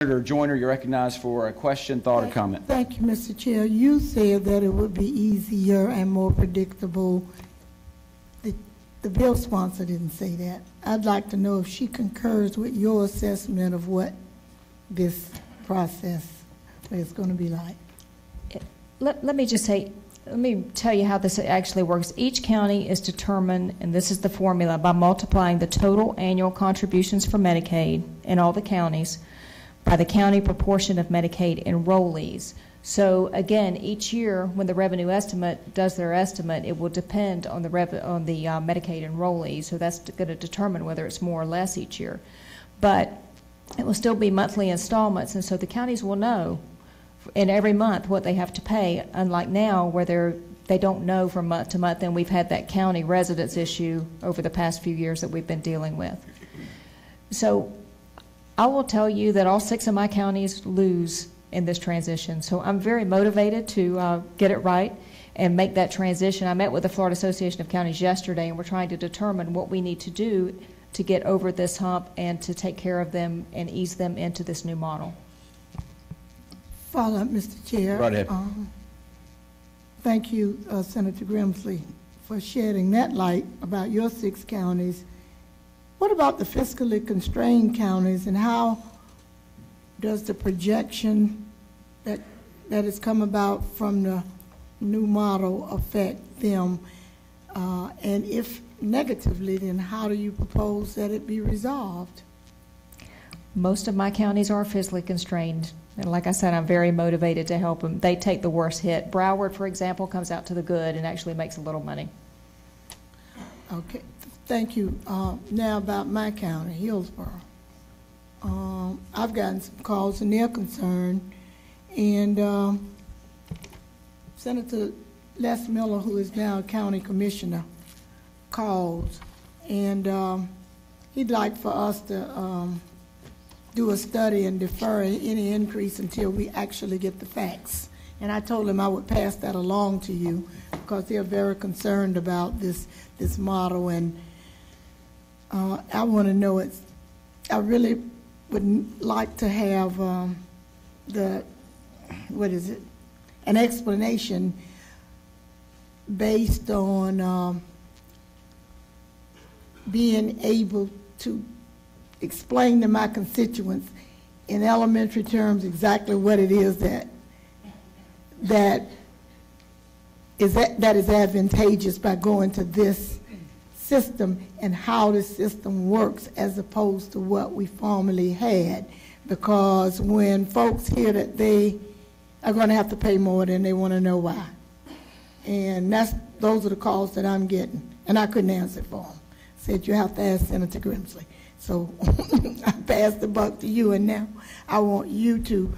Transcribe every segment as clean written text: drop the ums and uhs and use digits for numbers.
Senator Joyner, you're recognized for a question, thought, or comment. Thank you, Mr. Chair. You said that it would be easier and more predictable. The bill sponsor didn't say that. I'd like to know if she concurs with your assessment of what this process is going to be like. Let me just say, let me tell you how this actually works. Each county is determined, and this is the formula, by multiplying the total annual contributions for Medicaid in all the counties by the county proportion of Medicaid enrollees. So again, each year when the revenue estimate does their estimate, it will depend on the Medicaid enrollees. So that's going to determine whether it's more or less each year. But it will still be monthly installments, and so the counties will know in every month what they have to pay, unlike now where they don't know from month to month, and we've had that county residence issue over the past few years that we've been dealing with. So I will tell you that all 6 of my counties lose in this transition. So I'm very motivated to get it right and make that transition. I met with the Florida Association of Counties yesterday, and we're trying to determine what we need to do to get over this hump and to take care of them and ease them into this new model. Follow up, Mr. Chair. Right ahead. Thank you, Senator Grimsley, for shedding that light about your 6 counties. What about the fiscally constrained counties, and how does the projection that has come about from the new model affect them? And if negatively, then how do you propose that it be resolved? Most of my counties are fiscally constrained. And like I said, I'm very motivated to help them. They take the worst hit. Broward, for example, comes out to the good and actually makes a little money. Okay, thank you. Now about my county, Hillsborough. I've gotten some calls and they're concerned. And Senator Les Miller, who is now county commissioner, called. And he'd like for us to do a study and defer any increase until we actually get the facts. And I told him I would pass that along to you because they're very concerned about this model. And I want to know I really would like to have an explanation based on being able to explain to my constituents in elementary terms exactly what it is that is advantageous by going to this system and how the system works as opposed to what we formerly had. Because when folks hear that they are going to have to pay more, then they want to know why. And those are the calls that I'm getting. And I couldn't answer for them. Said you have to ask Senator Grimsley. So I passed the buck to you, and now I want you to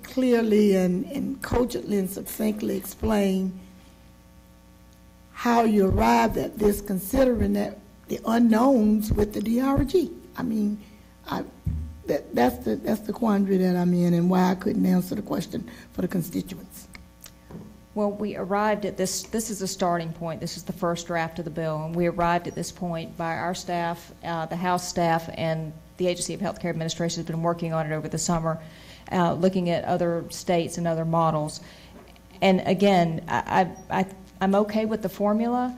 clearly and cogently and succinctly explain how you arrived at this, considering that the unknowns with the DRG. I mean, that's the quandary that I'm in, and why I couldn't answer the question for the constituents. Well, we arrived at this is a starting point. This is the first draft of the bill, and we arrived at this point by our staff, the House staff, and the Agency of Healthcare Administration has been working on it over the summer, looking at other states and other models. And again, I'm okay with the formula,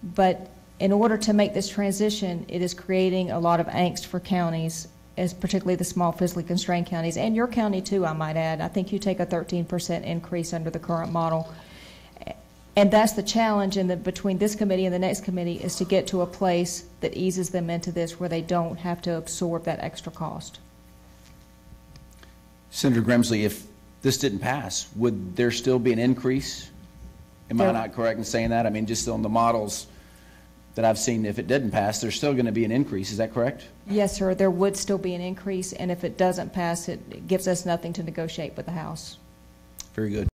but in order to make this transition, it is creating a lot of angst for counties, as particularly the small fiscally constrained counties, and your county too, I might add. I think you take a 13% increase under the current model. And that's the challenge between this committee and the next committee, is to get to a place that eases them into this where they don't have to absorb that extra cost. Senator Grimsley, if this didn't pass, would there still be an increase? Am I not correct in saying that? I mean, just on the models that I've seen, if it didn't pass, there's still going to be an increase. Is that correct? Yes, sir. There would still be an increase, and if it doesn't pass, it gives us nothing to negotiate with the House. Very good.